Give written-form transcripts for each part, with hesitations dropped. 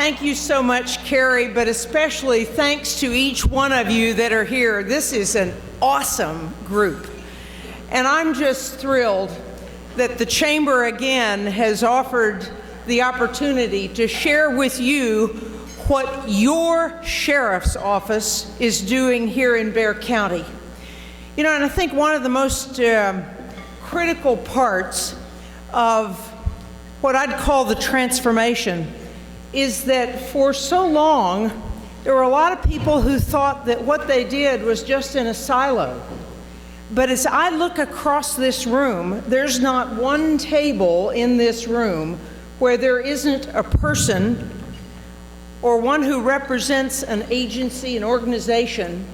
Thank you so much, Carrie, but especially thanks to each one of you that are here. This is an awesome group. And I'm just thrilled that the Chamber again has offered the opportunity to share with you what your sheriff's office is doing here in Bexar County. You know, and I think one of the most critical parts of what I'd call the transformation is that for so long, there were a lot of people who thought that what they did was just in a silo. But as I look across this room, there's not one table in this room where there isn't a person or one who represents an agency, an organization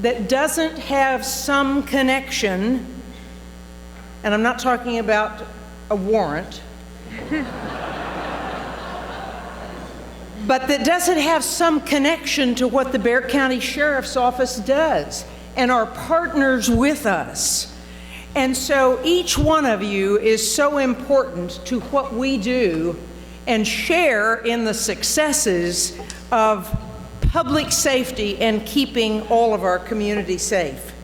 that doesn't have some connection, and I'm not talking about a warrant, but that doesn't have some connection to what the Bexar County Sheriff's Office does and are partners with us. And so each one of you is so important to what we do and share in the successes of public safety and keeping all of our community safe.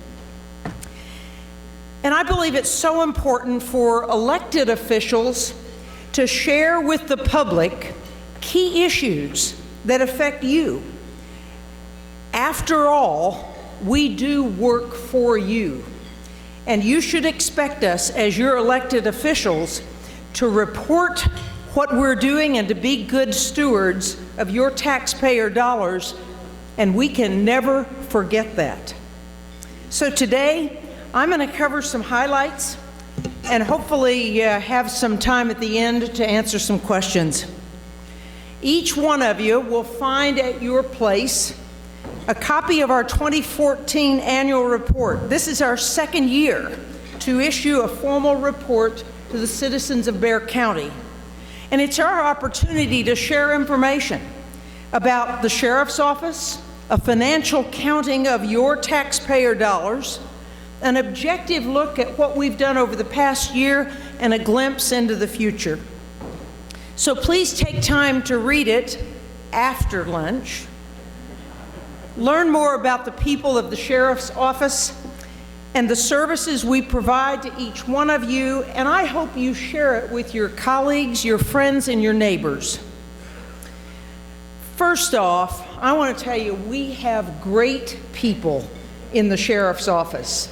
And I believe it's so important for elected officials to share with the public key issues that affect you. After all, we do work for you, and you should expect us as your elected officials to report what we're doing and to be good stewards of your taxpayer dollars, and we can never forget that. So today, I'm going to cover some highlights and hopefully have some time at the end to answer some questions. Each one of you will find at your place a copy of our 2014 annual report. This is our second year to issue a formal report to the citizens of Bexar County. And it's our opportunity to share information about the Sheriff's Office, a financial counting of your taxpayer dollars, an objective look at what we've done over the past year, and a glimpse into the future. So please take time to read it after lunch. Learn more about the people of the Sheriff's Office and the services we provide to each one of you, and I hope you share it with your colleagues, your friends, and your neighbors. First off, I want to tell you we have great people in the Sheriff's Office.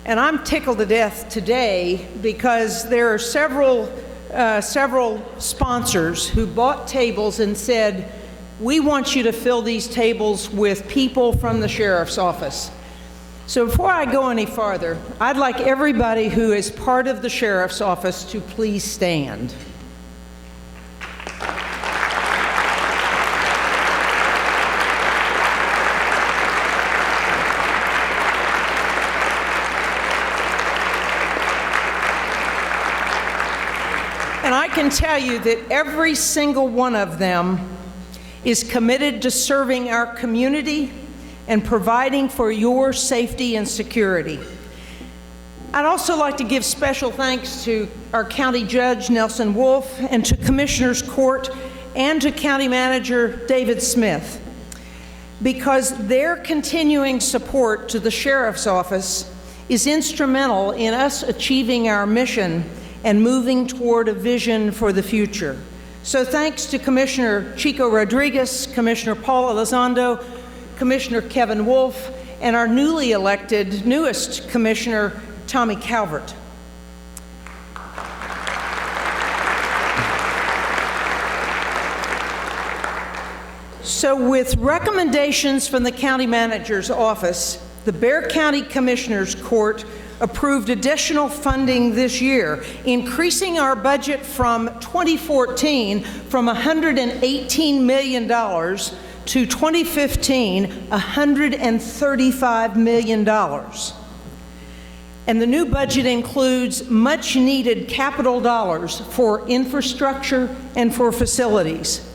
And I'm tickled to death today because there are several sponsors who bought tables and said, we want you to fill these tables with people from the Sheriff's Office. So before I go any farther, I'd like everybody who is part of the Sheriff's Office to please stand. And I can tell you that every single one of them is committed to serving our community and providing for your safety and security. I'd also like to give special thanks to our County Judge, Nelson Wolf, and to Commissioner's Court, and to County Manager David Smith, because their continuing support to the Sheriff's Office is instrumental in us achieving our mission and moving toward a vision for the future. So thanks to Commissioner Chico Rodriguez, Commissioner Paul Elizondo, Commissioner Kevin Wolf, and our newly elected, newest Commissioner, Tommy Calvert. So with recommendations from the County Manager's Office, the Bexar County Commissioner's Court approved additional funding this year, increasing our budget from 2014 from $118 million to 2015, $135 million. And the new budget includes much needed capital dollars for infrastructure and for facilities.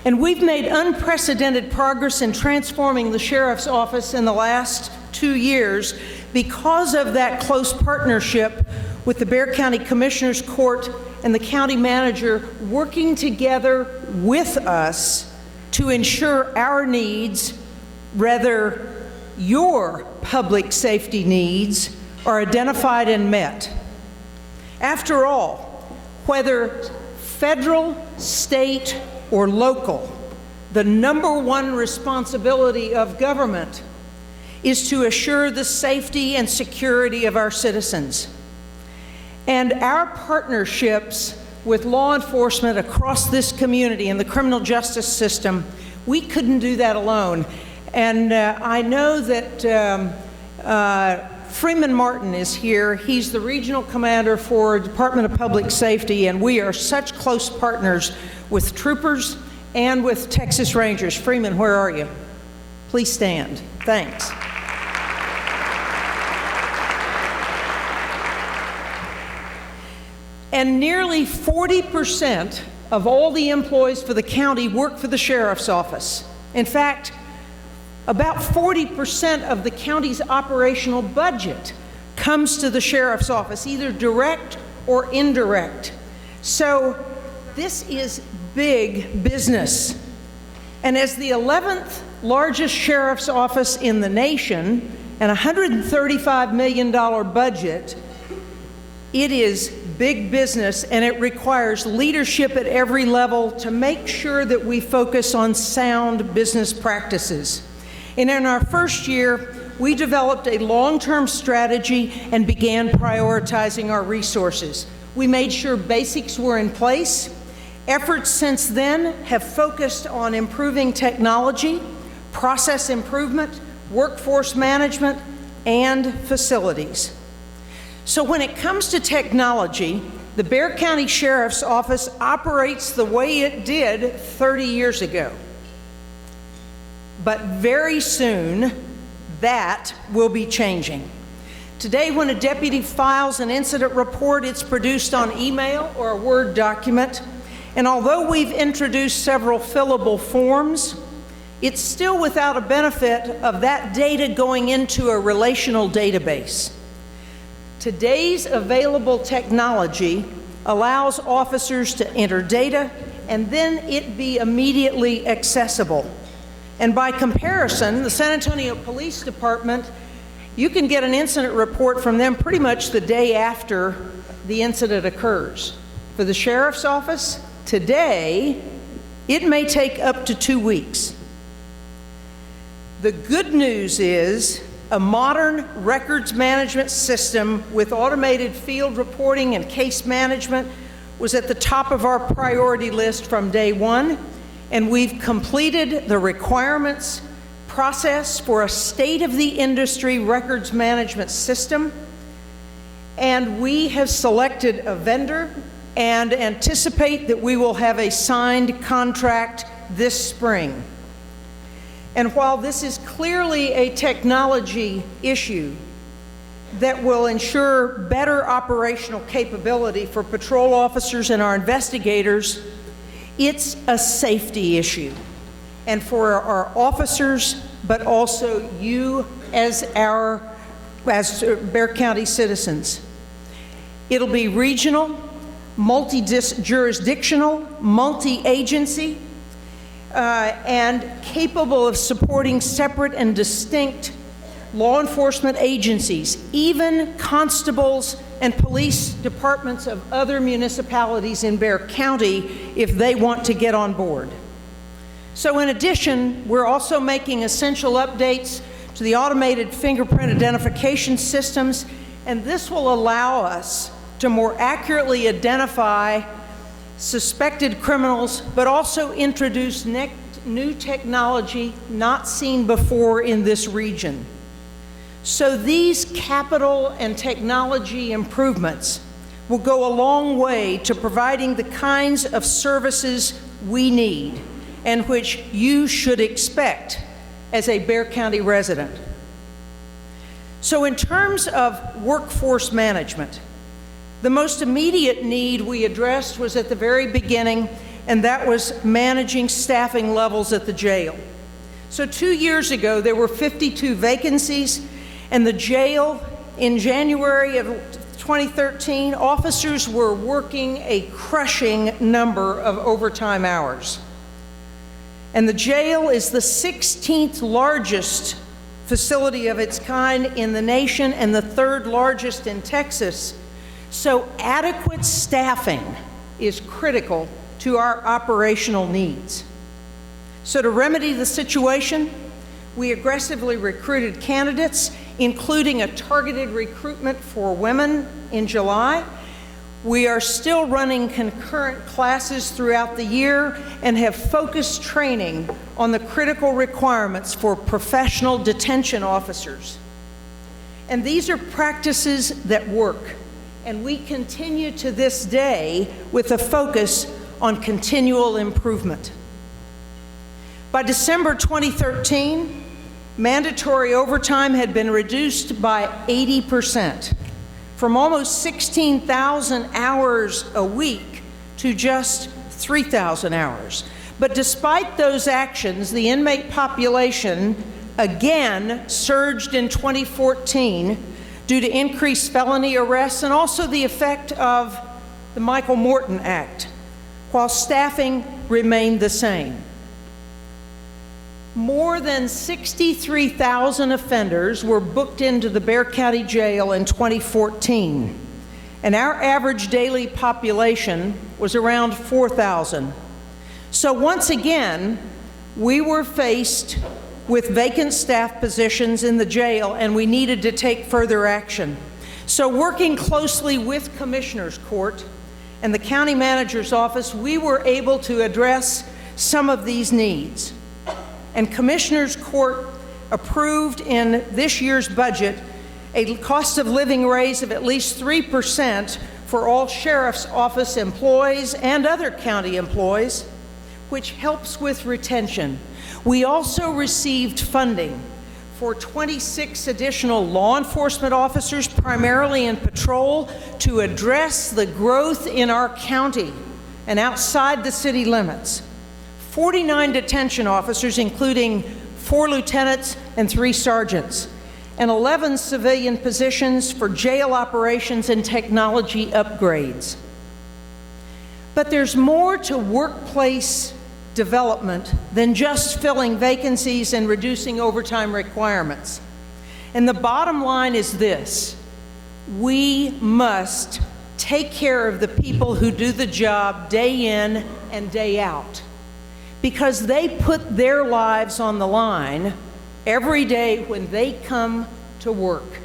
And we've made unprecedented progress in transforming the Sheriff's Office in the last 2 years because of that close partnership with the Bexar County Commissioner's Court and the County Manager working together with us to ensure our needs, rather your public safety needs, are identified and met. After all, whether federal, state, or local, the number one responsibility of government is to assure the safety and security of our citizens. And our partnerships with law enforcement across this community and the criminal justice system, we couldn't do that alone. And I know that Freeman Martin is here. He's the regional commander for Department of Public Safety, and we are such close partners with troopers and with Texas Rangers. Freeman, where are you? Please stand. Thanks. And nearly 40% of all the employees for the county work for the sheriff's office. In fact, about 40% of the county's operational budget comes to the sheriff's office, either direct or indirect. So this is big business. And as the 11th largest sheriff's office in the nation and a $135 million budget, it is big business, and it requires leadership at every level to make sure that we focus on sound business practices. And in our first year, we developed a long-term strategy and began prioritizing our resources. We made sure basics were in place. Efforts since then have focused on improving technology, process improvement, workforce management, and facilities. So when it comes to technology, the Bexar County Sheriff's Office operates the way it did 30 years ago. But very soon, that will be changing. Today, when a deputy files an incident report, it's produced on email or a Word document. And although we've introduced several fillable forms, it's still without a benefit of that data going into a relational database. Today's available technology allows officers to enter data and then it be immediately accessible. And by comparison, the San Antonio Police Department, you can get an incident report from them pretty much the day after the incident occurs. For the sheriff's office, today, it may take up to 2 weeks. The good news is a modern records management system with automated field reporting and case management was at the top of our priority list from day one, and we've completed the requirements process for a state-of-the-industry records management system, and we have selected a vendor and anticipate that we will have a signed contract this spring. And while this is clearly a technology issue that will ensure better operational capability for patrol officers and our investigators, it's a safety issue. And for our officers, but also you as Bexar County citizens. It'll be regional, multi-jurisdictional, multi-agency, and capable of supporting separate and distinct law enforcement agencies, even constables and police departments of other municipalities in Bexar County if they want to get on board. So in addition, we're also making essential updates to the automated fingerprint identification systems, and this will allow us to more accurately identify suspected criminals, but also introduce new technology not seen before in this region. So these capital and technology improvements will go a long way to providing the kinds of services we need and which you should expect as a Bexar County resident. So in terms of workforce management, the most immediate need we addressed was at the very beginning, and that was managing staffing levels at the jail. So 2 years ago, there were 52 vacancies, and the jail, in January of 2013, officers were working a crushing number of overtime hours. And the jail is the 16th largest facility of its kind in the nation and the 3rd largest in Texas. So adequate staffing is critical to our operational needs. So to remedy the situation, we aggressively recruited candidates, including a targeted recruitment for women in July. We are still running concurrent classes throughout the year and have focused training on the critical requirements for professional detention officers. And these are practices that work, and we continue to this day with a focus on continual improvement. By December 2013, mandatory overtime had been reduced by 80%. From almost 16,000 hours a week to just 3,000 hours. But despite those actions, the inmate population again surged in 2014 due to increased felony arrests and also the effect of the Michael Morton Act, while staffing remained the same. More than 63,000 offenders were booked into the Bexar County Jail in 2014, and our average daily population was around 4,000. So once again, we were faced with vacant staff positions in the jail, and we needed to take further action. So working closely with Commissioner's Court and the County Manager's Office, we were able to address some of these needs. And Commissioner's Court approved in this year's budget a cost of living raise of at least 3% for all Sheriff's Office employees and other county employees, which helps with retention. We also received funding for 26 additional law enforcement officers, primarily in patrol, to address the growth in our county and outside the city limits. 49 detention officers, including 4 lieutenants and 3 sergeants, and 11 civilian positions for jail operations and technology upgrades. But there's more to workplace development than just filling vacancies and reducing overtime requirements. And the bottom line is this: we must take care of the people who do the job day in and day out, because they put their lives on the line every day when they come to work.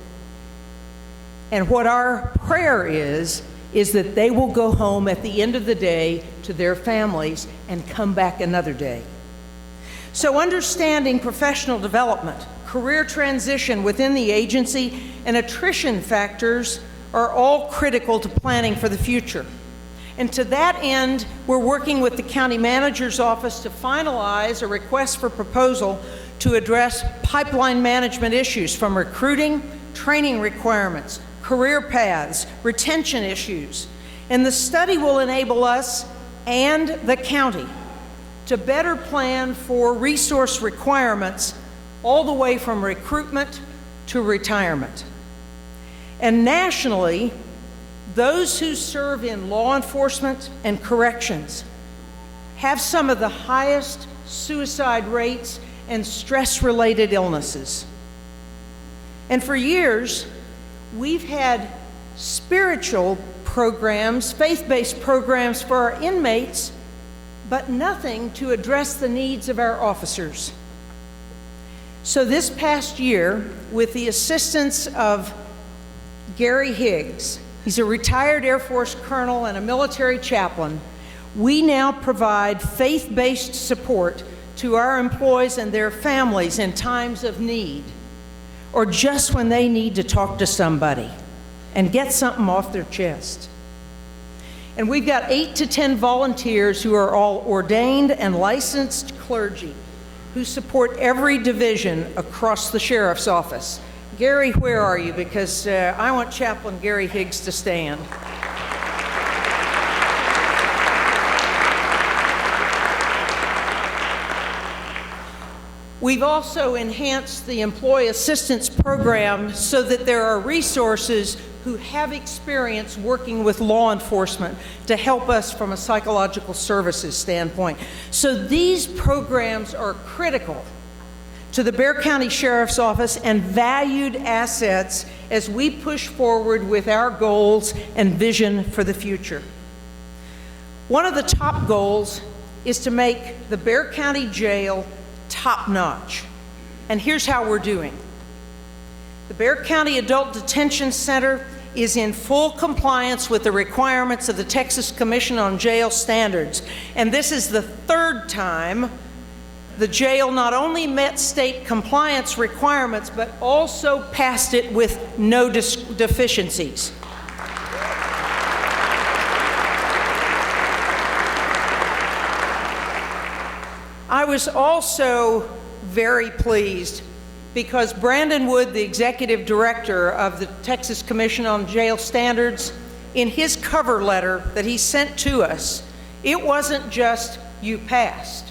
And what our prayer is that they will go home at the end of the day to their families and come back another day. So understanding professional development, career transition within the agency, and attrition factors are all critical to planning for the future. And to that end, we're working with the County Manager's Office to finalize a request for proposal to address pipeline management issues, from recruiting, training requirements, career paths, retention issues. And the study will enable us and the county to better plan for resource requirements all the way from recruitment to retirement. And nationally, those who serve in law enforcement and corrections have some of the highest suicide rates and stress-related illnesses. And for years, we've had spiritual programs, faith-based programs for our inmates, but nothing to address the needs of our officers. So this past year, with the assistance of Gary Higgs, he's a retired Air Force colonel and a military chaplain, we now provide faith-based support to our employees and their families in times of need, or just when they need to talk to somebody and get something off their chest. And we've got 8 to 10 volunteers who are all ordained and licensed clergy who support every division across the Sheriff's Office. Gary, where are you? Because I want Chaplain Gary Higgs to stand. We've also enhanced the employee assistance program so that there are resources who have experience working with law enforcement to help us from a psychological services standpoint. So these programs are critical to the Bexar County Sheriff's Office and valued assets as we push forward with our goals and vision for the future. One of the top goals is to make the Bexar County Jail top-notch. And here's how we're doing. The Bexar County Adult Detention Center is in full compliance with the requirements of the Texas Commission on Jail Standards. And this is the third time the jail not only met state compliance requirements, but also passed it with no deficiencies. I was also very pleased because Brandon Wood, the executive director of the Texas Commission on Jail Standards, in his cover letter that he sent to us, it wasn't just "you passed."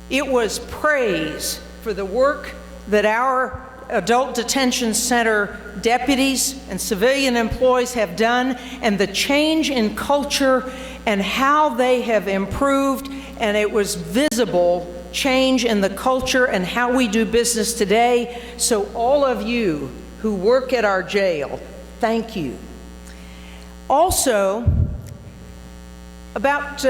It was praise for the work that our adult detention center deputies and civilian employees have done, and the change in culture and how they have improved, and it was visible change in the culture and how we do business today. So all of you who work at our jail, thank you. Also, about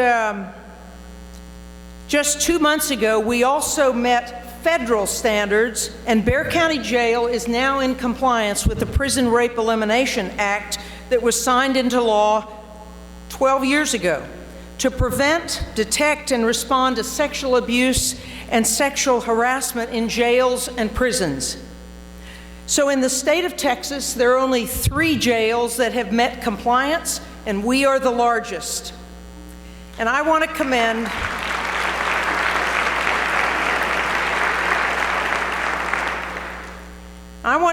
just 2 months ago, we also met federal standards, and Bexar County Jail is now in compliance with the Prison Rape Elimination Act that was signed into law 12 years ago to prevent, detect, and respond to sexual abuse and sexual harassment in jails and prisons. So in the state of Texas, there are only 3 jails that have met compliance, and we are the largest. And I want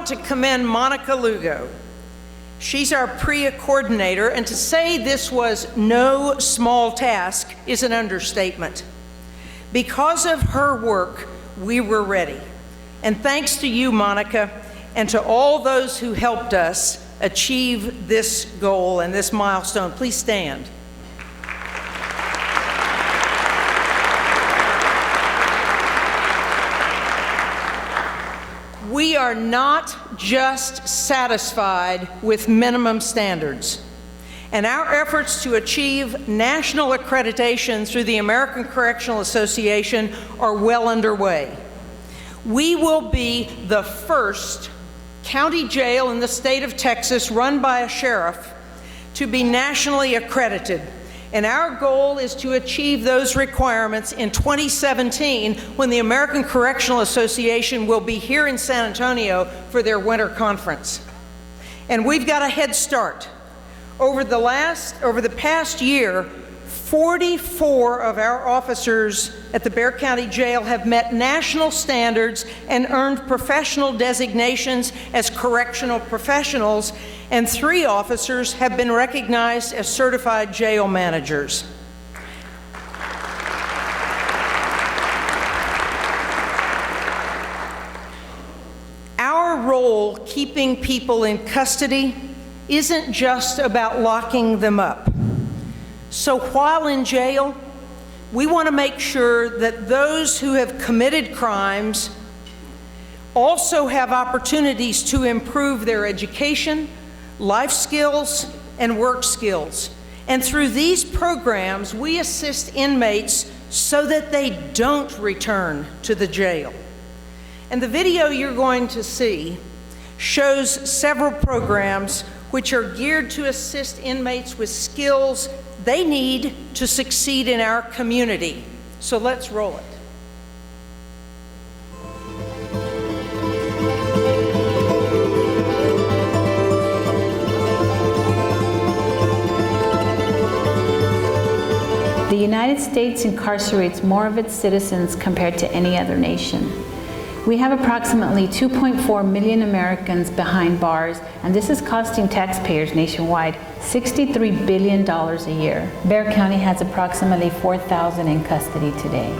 to commend Monica Lugo. She's our PREA coordinator, and to say this was no small task is an understatement. Because of her work, we were ready. And thanks to you, Monica, and to all those who helped us achieve this goal and this milestone. Please stand. We are not just satisfied with minimum standards, and our efforts to achieve national accreditation through the American Correctional Association are well underway. We will be the first county jail in the state of Texas run by a sheriff to be nationally accredited. And our goal is to achieve those requirements in 2017 when the American Correctional Association will be here in San Antonio for their winter conference. And we've got a head start. Over the past year, 44 of our officers at the Bexar County Jail have met national standards and earned professional designations as correctional professionals, and 3 officers have been recognized as certified jail managers. Our role keeping people in custody isn't just about locking them up. So while in jail, we want to make sure that those who have committed crimes also have opportunities to improve their education, life skills, and work skills. And through these programs, we assist inmates so that they don't return to the jail. And the video you're going to see shows several programs which are geared to assist inmates with skills they need to succeed in our community. So let's roll it. The United States incarcerates more of its citizens compared to any other nation. We have approximately 2.4 million Americans behind bars, and this is costing taxpayers nationwide $63 billion a year. Bexar County has approximately 4,000 in custody today.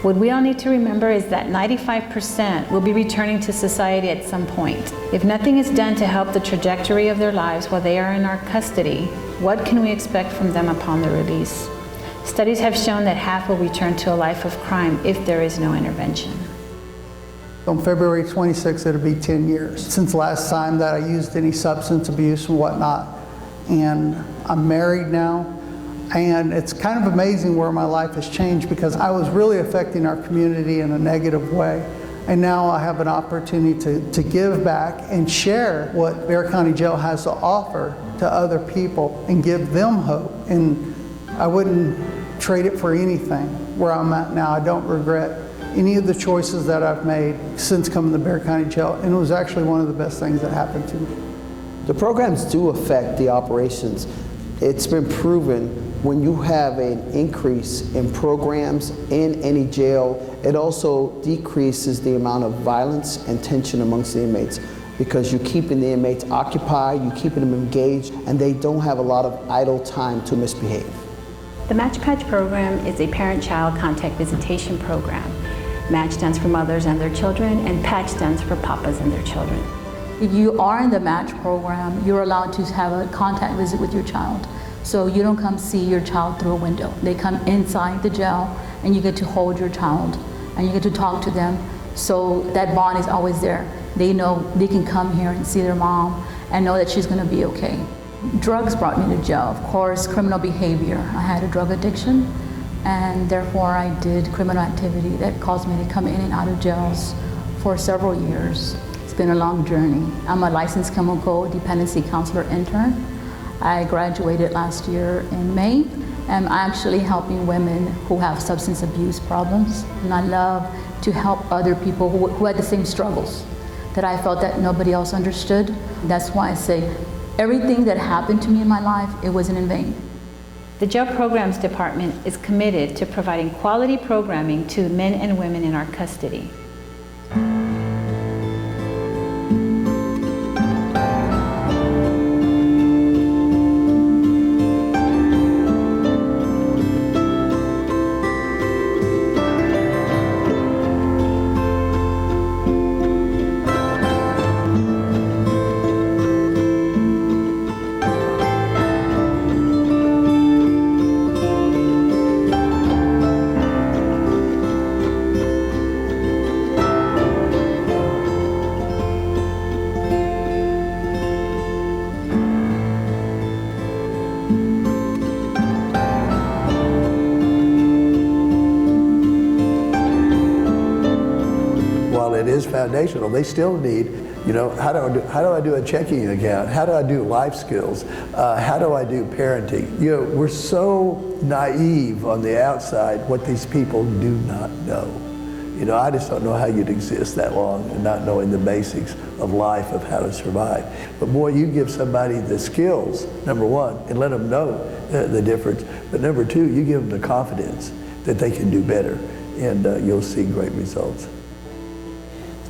What we all need to remember is that 95% will be returning to society at some point. If nothing is done to help the trajectory of their lives while they are in our custody, what can we expect from them upon their release? Studies have shown that half will return to a life of crime if there is no intervention. On February 26th, it'll be 10 years since last time that I used any substance abuse and whatnot. And I'm married now. And it's kind of amazing where my life has changed, because I was really affecting our community in a negative way. And now I have an opportunity to give back and share what Bexar County Jail has to offer to other people and give them hope. And I wouldn't trade it for anything where I'm at now. I don't regret any of the choices that I've made since coming to Bexar County Jail. And it was actually one of the best things that happened to me. The programs do affect the operations. It's been proven when you have an increase in programs in any jail, it also decreases the amount of violence and tension amongst the inmates, because you're keeping the inmates occupied, you're keeping them engaged, and they don't have a lot of idle time to misbehave. The Match Patch program is a parent-child contact visitation program. Match stands for mothers and their children, and Patch stands for papas and their children. If you are in the Match program, you're allowed to have a contact visit with your child. So you don't come see your child through a window. They come inside the jail and you get to hold your child and you get to talk to them. So that bond is always there. They know they can come here and see their mom and know that she's gonna be okay. Drugs brought me to jail. Of course, criminal behavior. I had a drug addiction, and therefore I did criminal activity that caused me to come in and out of jails for several years. It's been a long journey. I'm a licensed chemical dependency counselor intern. I graduated last year in May, and I'm actually helping women who have substance abuse problems. And I love to help other people who had the same struggles that I felt that nobody else understood. That's why I say everything that happened to me in my life, it wasn't in vain. The Jail Programs Department is committed to providing quality programming to men and women in our custody. It is foundational. They still need, how do I do a checking account? How do I do life skills? How do I do parenting? We're so naive on the outside what these people do not know. I just don't know how you'd exist that long and not knowing the basics of life, of how to survive. But boy, you give somebody the skills, number one, and let them know the difference. But number two, you give them the confidence that they can do better, and you'll see great results.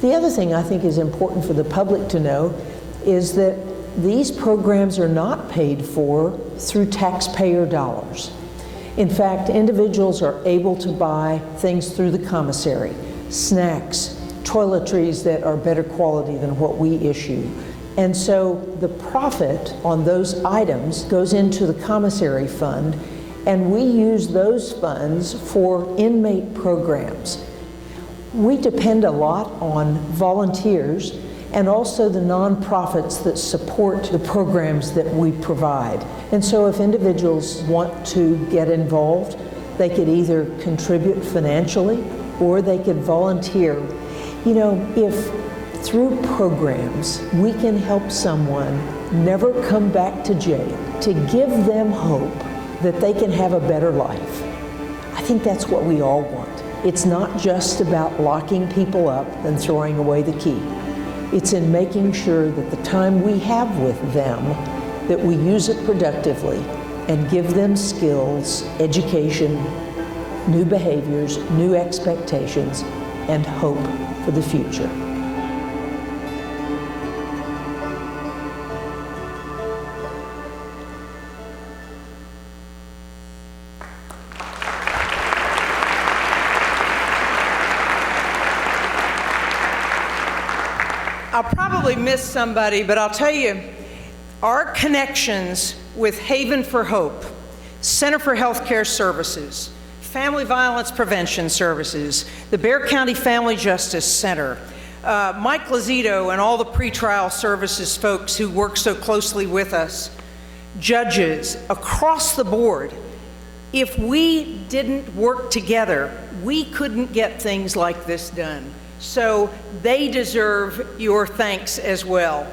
The other thing I think is important for the public to know is that these programs are not paid for through taxpayer dollars. In fact, individuals are able to buy things through the commissary, snacks, toiletries that are better quality than what we issue. And so the profit on those items goes into the commissary fund, and we use those funds for inmate programs. We depend a lot on volunteers and also the nonprofits that support the programs that we provide. And so if individuals want to get involved, they could either contribute financially or they could volunteer. If through programs we can help someone never come back to jail, to give them hope that they can have a better life, I think that's what we all want. It's not just about locking people up and throwing away the key. It's in making sure that the time we have with them, that we use it productively and give them skills, education, new behaviors, new expectations, and hope for the future. I'll probably miss somebody, but I'll tell you, our connections with Haven for Hope, Center for Healthcare Services, Family Violence Prevention Services, the Bexar County Family Justice Center, Mike Lazito and all the pretrial services folks who work so closely with us, judges across the board, if we didn't work together, we couldn't get things like this done. So they deserve your thanks as well.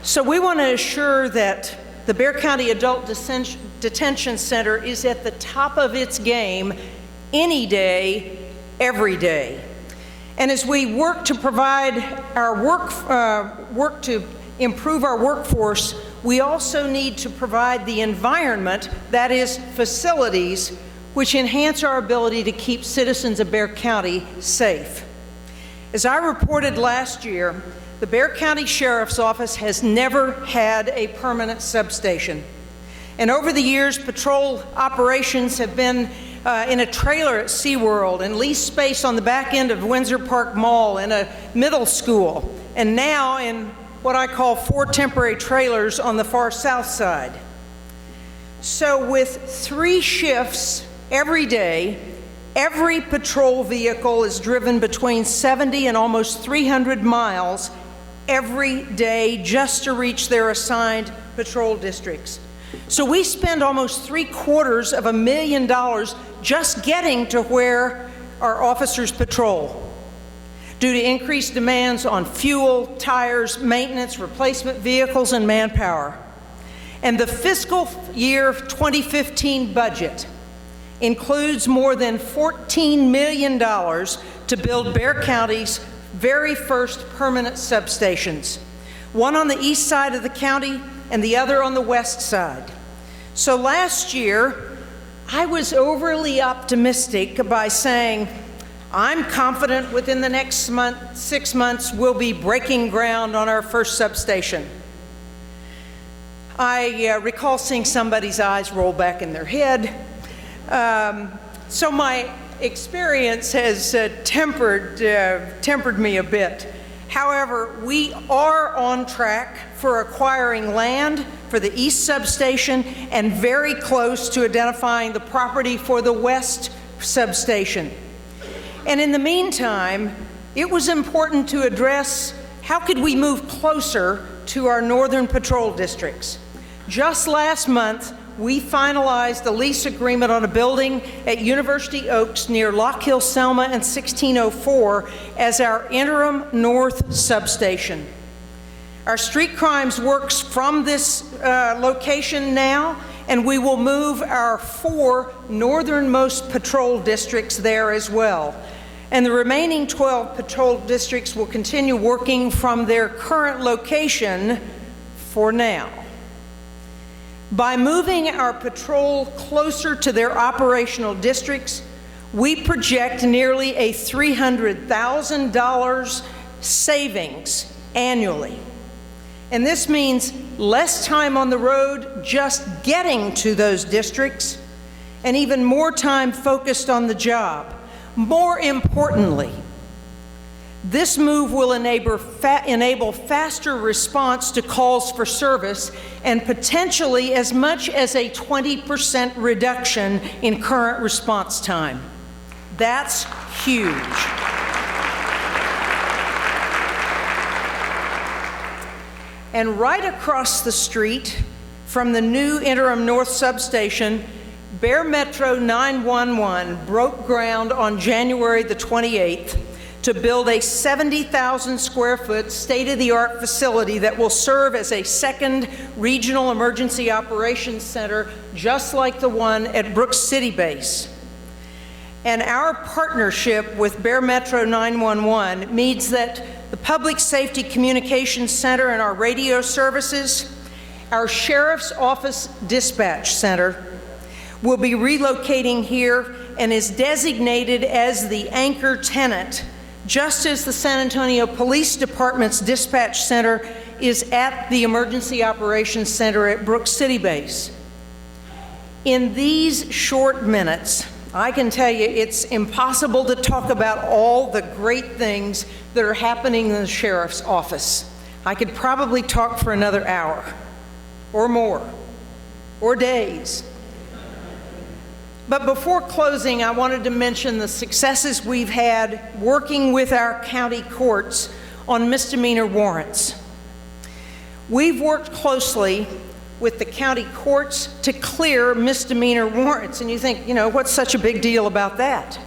So we want to assure that the Bexar County Adult Detention Center is at the top of its game any day, every day. And as we work to provide our work to improve our workforce, we also need to provide the environment, that is facilities, which enhance our ability to keep citizens of Bexar County safe. As I reported last year, the Bexar County Sheriff's Office has never had a permanent substation. And over the years, patrol operations have been in a trailer at SeaWorld and leased space on the back end of Windsor Park Mall in a middle school, and now in what I call 4 temporary trailers on the far south side. So with 3 shifts every day, every patrol vehicle is driven between 70 and almost 300 miles every day just to reach their assigned patrol districts. So we spend almost $750,000 just getting to where our officers patrol, due to increased demands on fuel, tires, maintenance, replacement vehicles, and manpower. And the fiscal year 2015 budget includes more than $14 million to build Bexar County's very first permanent substations, one on the east side of the county and the other on the west side. So last year, I was overly optimistic by saying, I'm confident within the next 6 months we'll be breaking ground on our first substation. I recall seeing somebody's eyes roll back in their head. So my experience has tempered me a bit. However, we are on track for acquiring land for the east substation and very close to identifying the property for the west substation. And in the meantime, it was important to address how could we move closer to our northern patrol districts. Just last month, we finalized the lease agreement on a building at University Oaks near Lock Hill, Selma, and 1604 as our interim north substation. Our street crimes works from this location now, and we will move our 4 northernmost patrol districts there as well. And the remaining 12 patrol districts will continue working from their current location for now. By moving our patrol closer to their operational districts, we project nearly a $300,000 savings annually. And this means less time on the road just getting to those districts, and even more time focused on the job. More importantly, this move will enable faster response to calls for service and potentially as much as a 20% reduction in current response time. That's huge. And right across the street from the new interim north substation, Bexar Metro 911 broke ground on January the 28th to build a 70,000 square foot state-of-the-art facility that will serve as a second regional emergency operations center, just like the one at Brooks City Base. And our partnership with Bexar Metro 911 means that the Public Safety Communications Center and our radio services, our Sheriff's Office Dispatch Center, will be relocating here and is designated as the anchor tenant, just as the San Antonio Police Department's dispatch center is at the Emergency Operations Center at Brooks City Base. In these short minutes, I can tell you it's impossible to talk about all the great things that are happening in the sheriff's office. I could probably talk for another hour or more, or days. But before closing, I wanted to mention the successes we've had working with our county courts on misdemeanor warrants. We've worked closely with the county courts to clear misdemeanor warrants. And you think, you know, what's such a big deal about that?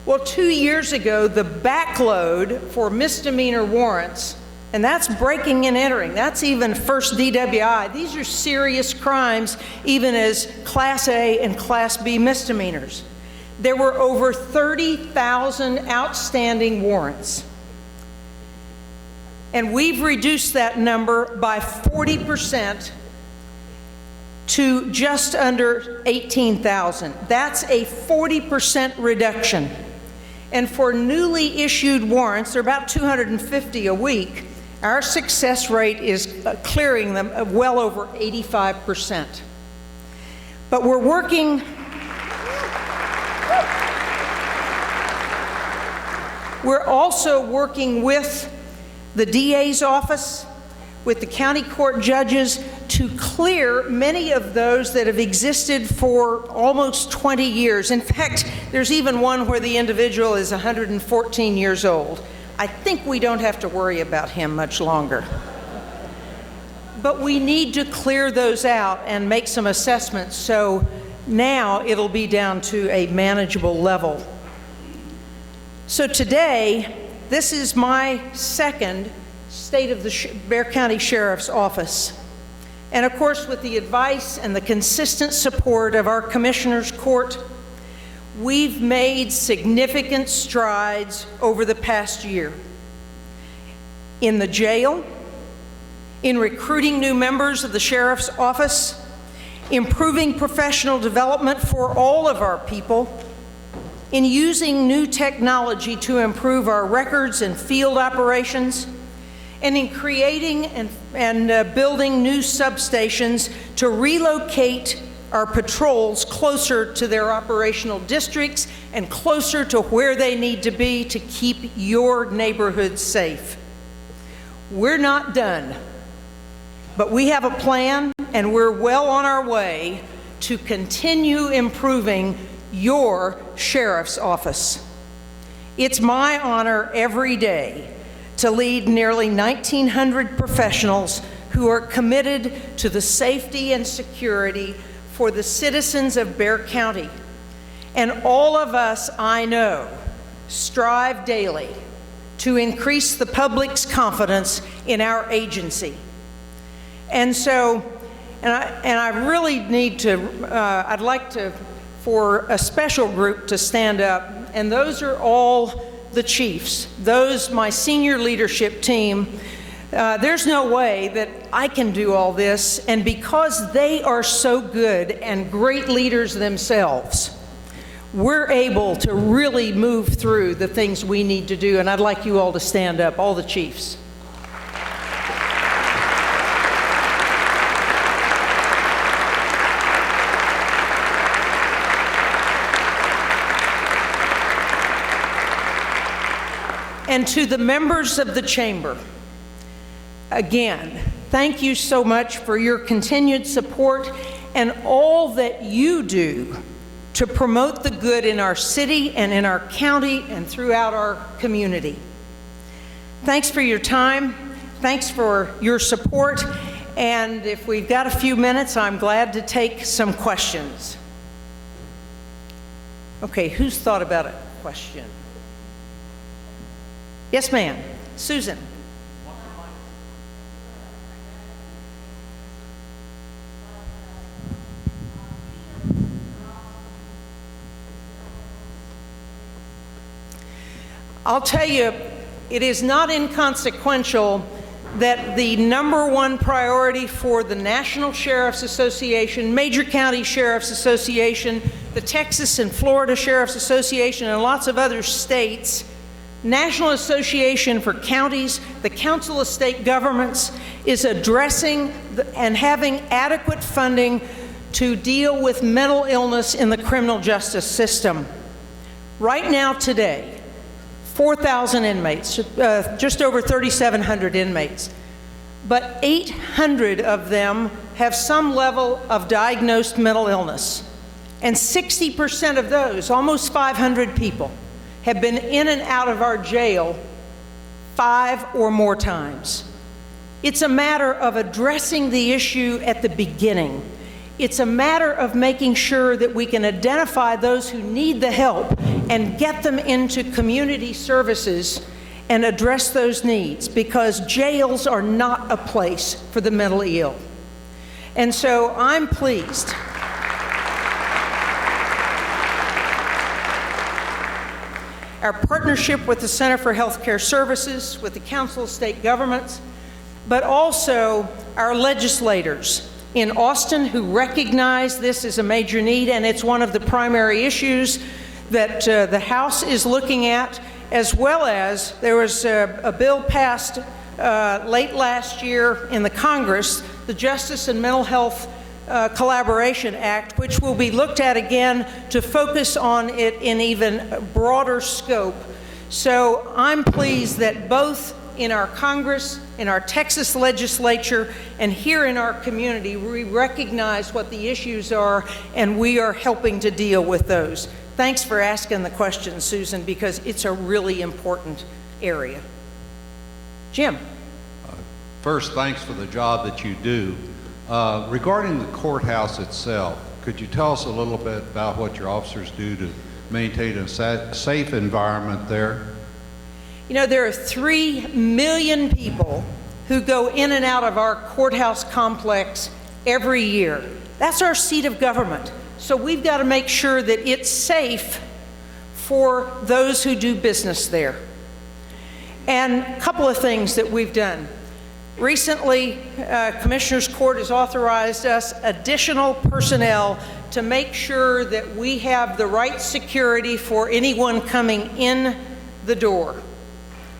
Well, 2 years ago, the backload for misdemeanor warrants, and that's breaking and entering, that's even first DWI. These are serious crimes, even as Class A and Class B misdemeanors. There were over 30,000 outstanding warrants. And we've reduced that number by 40% to just under 18,000. That's a 40% reduction. And for newly issued warrants, they're about 250 a week, our success rate is clearing them well over 85%. But we're working, we're also working with the DA's office, with the county court judges, to clear many of those that have existed for almost 20 years. In fact, there's even one where the individual is 114 years old. I think we don't have to worry about him much longer. But we need to clear those out and make some assessments, so now it'll be down to a manageable level. So today, this is my second State of the Bexar County Sheriff's Office. And of course, with the advice and the consistent support of our Commissioner's Court, we've made significant strides over the past year. In the jail, in recruiting new members of the Sheriff's Office, improving professional development for all of our people, in using new technology to improve our records and field operations, and in creating and building new substations to relocate our patrols closer to their operational districts and closer to where they need to be to keep your neighborhood safe. We're not done, but we have a plan, and we're well on our way to continue improving your sheriff's office. It's my honor every day to lead nearly 1,900 professionals who are committed to the safety and security for the citizens of Bexar County. And all of us, I know, strive daily to increase the public's confidence in our agency. And so, and I really need to, I'd like to, for a special group to stand up, and those are all the chiefs, those, my senior leadership team. There's no way that I can do all this, and because they are so good and great leaders themselves, we're able to really move through the things we need to do, and I'd like you all to stand up, all the chiefs. And to the members of the chamber, again, thank you so much for your continued support and all that you do to promote the good in our city and in our county and throughout our community. Thanks for your time. Thanks for your support. And if we've got a few minutes, I'm glad to take some questions. Okay, who's thought about a question? Yes, ma'am. Susan. I'll tell you, it is not inconsequential that the #1 priority for the National Sheriff's Association, Major County Sheriff's Association, the Texas and Florida Sheriff's Association, and lots of other states, National Association for Counties, the Council of State Governments, is addressing and having adequate funding to deal with mental illness in the criminal justice system. Right now, today, 4,000 inmates, just over 3,700 inmates, but 800 of them have some level of diagnosed mental illness. And 60% of those, almost 500 people, have been in and out of our jail 5 or more times. It's a matter of addressing the issue at the beginning. It's a matter of making sure that we can identify those who need the help and get them into community services and address those needs, because jails are not a place for the mentally ill. And so I'm pleased our partnership with the Center for Healthcare Services, with the Council of State Governments, but also our legislators in Austin who recognize this as a major need, and it's one of the primary issues that the House is looking at, as well as there was a bill passed late last year in the Congress, the Justice and Mental Health Collaboration Act, which will be looked at again to focus on it in even broader scope. So I'm pleased that both in our Congress, in our Texas legislature, and here in our community, we recognize what the issues are, and we are helping to deal with those. Thanks for asking the question, Susan, because it's a really important area. Jim. First, thanks for the job that you do. Regarding the courthouse itself, could you tell us a little bit about what your officers do to maintain a safe environment there? You know, there are 3 million people who go in and out of our courthouse complex every year. That's our seat of government. So we've got to make sure that it's safe for those who do business there. And a couple of things that we've done. Recently, Commissioner's Court has authorized us additional personnel to make sure that we have the right security for anyone coming in the door.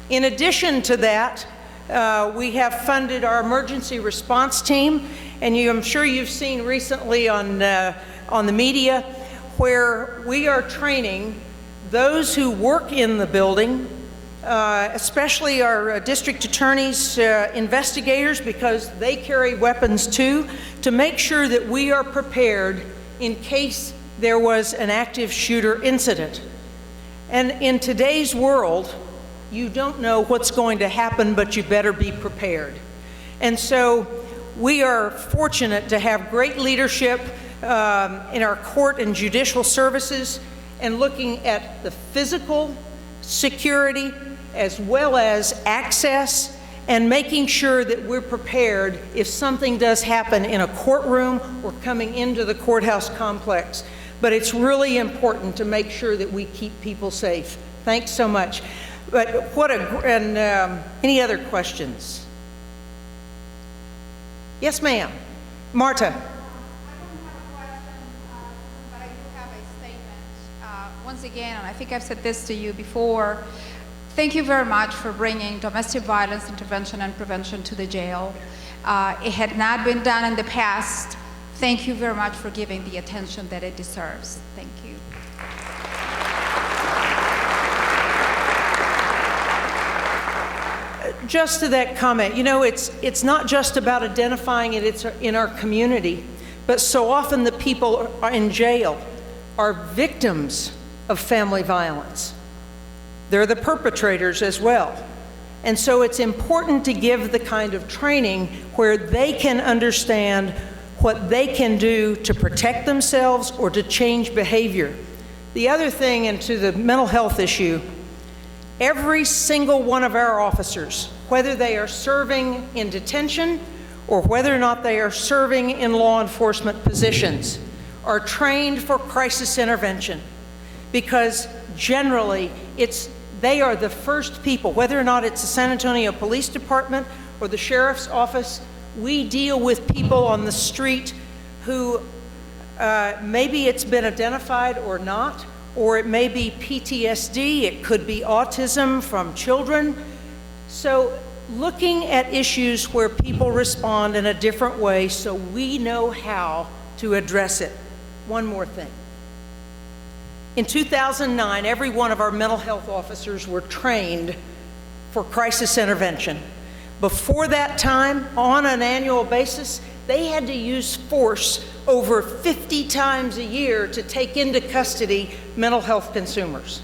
In addition to that, we have funded our emergency response team, and I'm sure you've seen recently on the media where we are training those who work in the building, especially our district attorneys, investigators, because they carry weapons too, to make sure that we are prepared in case there was an active shooter incident. And in today's world, you don't know what's going to happen, but you better be prepared. And so we are fortunate to have great leadership in our court and judicial services, and looking at the physical security as well as access, and making sure that we're prepared if something does happen in a courtroom or coming into the courthouse complex. But it's really important to make sure that we keep people safe. Thanks so much. But any other questions? Yes, ma'am. Marta. I don't have a question, but I do have a statement. Once again, and I think I've said this to you before, thank you very much for bringing domestic violence intervention and prevention to the jail. It had not been done in the past. Thank you very much for giving the attention that it deserves. Thank you. Just to that comment, you know, it's not just about identifying it, it's in our community, but so often the people are in jail are victims of family violence. They're the perpetrators as well. And so it's important to give the kind of training where they can understand what they can do to protect themselves or to change behavior. The other thing, and to the mental health issue, every single one of our officers, whether they are serving in detention or whether or not they are serving in law enforcement positions, are trained for crisis intervention, because generally they are the first people, whether or not it's the San Antonio Police Department or the Sheriff's Office. We deal with people on the street who maybe it's been identified or not, or it may be PTSD, it could be autism from children. So looking at issues where people respond in a different way so we know how to address it. One more thing. In 2009, every one of our mental health officers were trained for crisis intervention. Before that time, on an annual basis, they had to use force over 50 times a year to take into custody mental health consumers.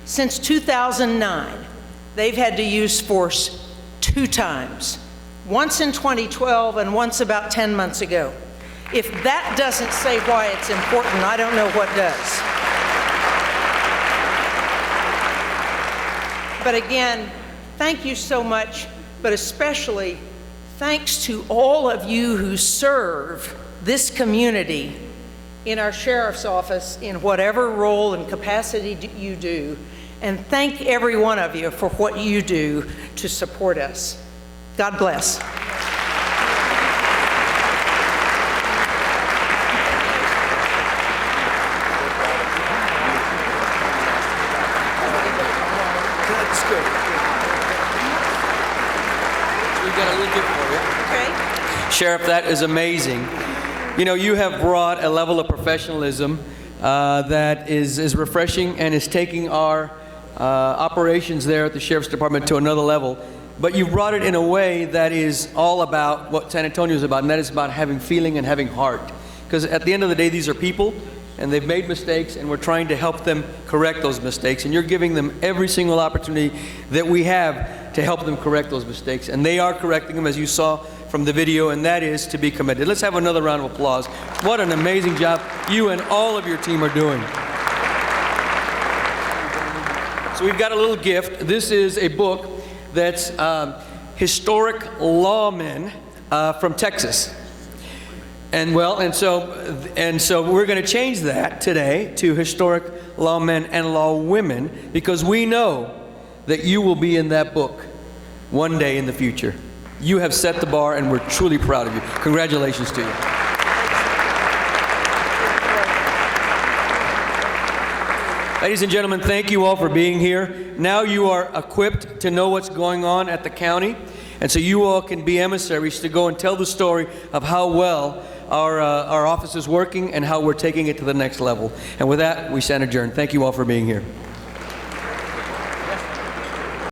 Since 2009, they've had to use force 2 times, once in 2012 and once about 10 months ago. If that doesn't say why it's important, I don't know what does. But again, thank you so much, but especially thanks to all of you who serve this community in our sheriff's office in whatever role and capacity you do. And thank every one of you for what you do to support us. God bless. Sheriff, that is amazing. You know, you have brought a level of professionalism that is refreshing and is taking our operations there at the Sheriff's Department to another level. But you brought it in a way that is all about what San Antonio is about, and that is about having feeling and having heart. Because at the end of the day, these are people, and they've made mistakes, and we're trying to help them correct those mistakes. And you're giving them every single opportunity that we have to help them correct those mistakes. And they are correcting them, as you saw from the video, and that is to be commended. Let's have another round of applause. What an amazing job you and all of your team are doing. So we've got a little gift. This is a book that's historic lawmen from Texas. And so we're going to change that today to historic lawmen and lawwomen, because we know that you will be in that book one day in the future. You have set the bar, and we're truly proud of you. Congratulations to you. Ladies and gentlemen, thank you all for being here. Now you are equipped to know what's going on at the county, and so you all can be emissaries to go and tell the story of how well our office is working and how we're taking it to the next level. And with that, we stand adjourned. Thank you all for being here.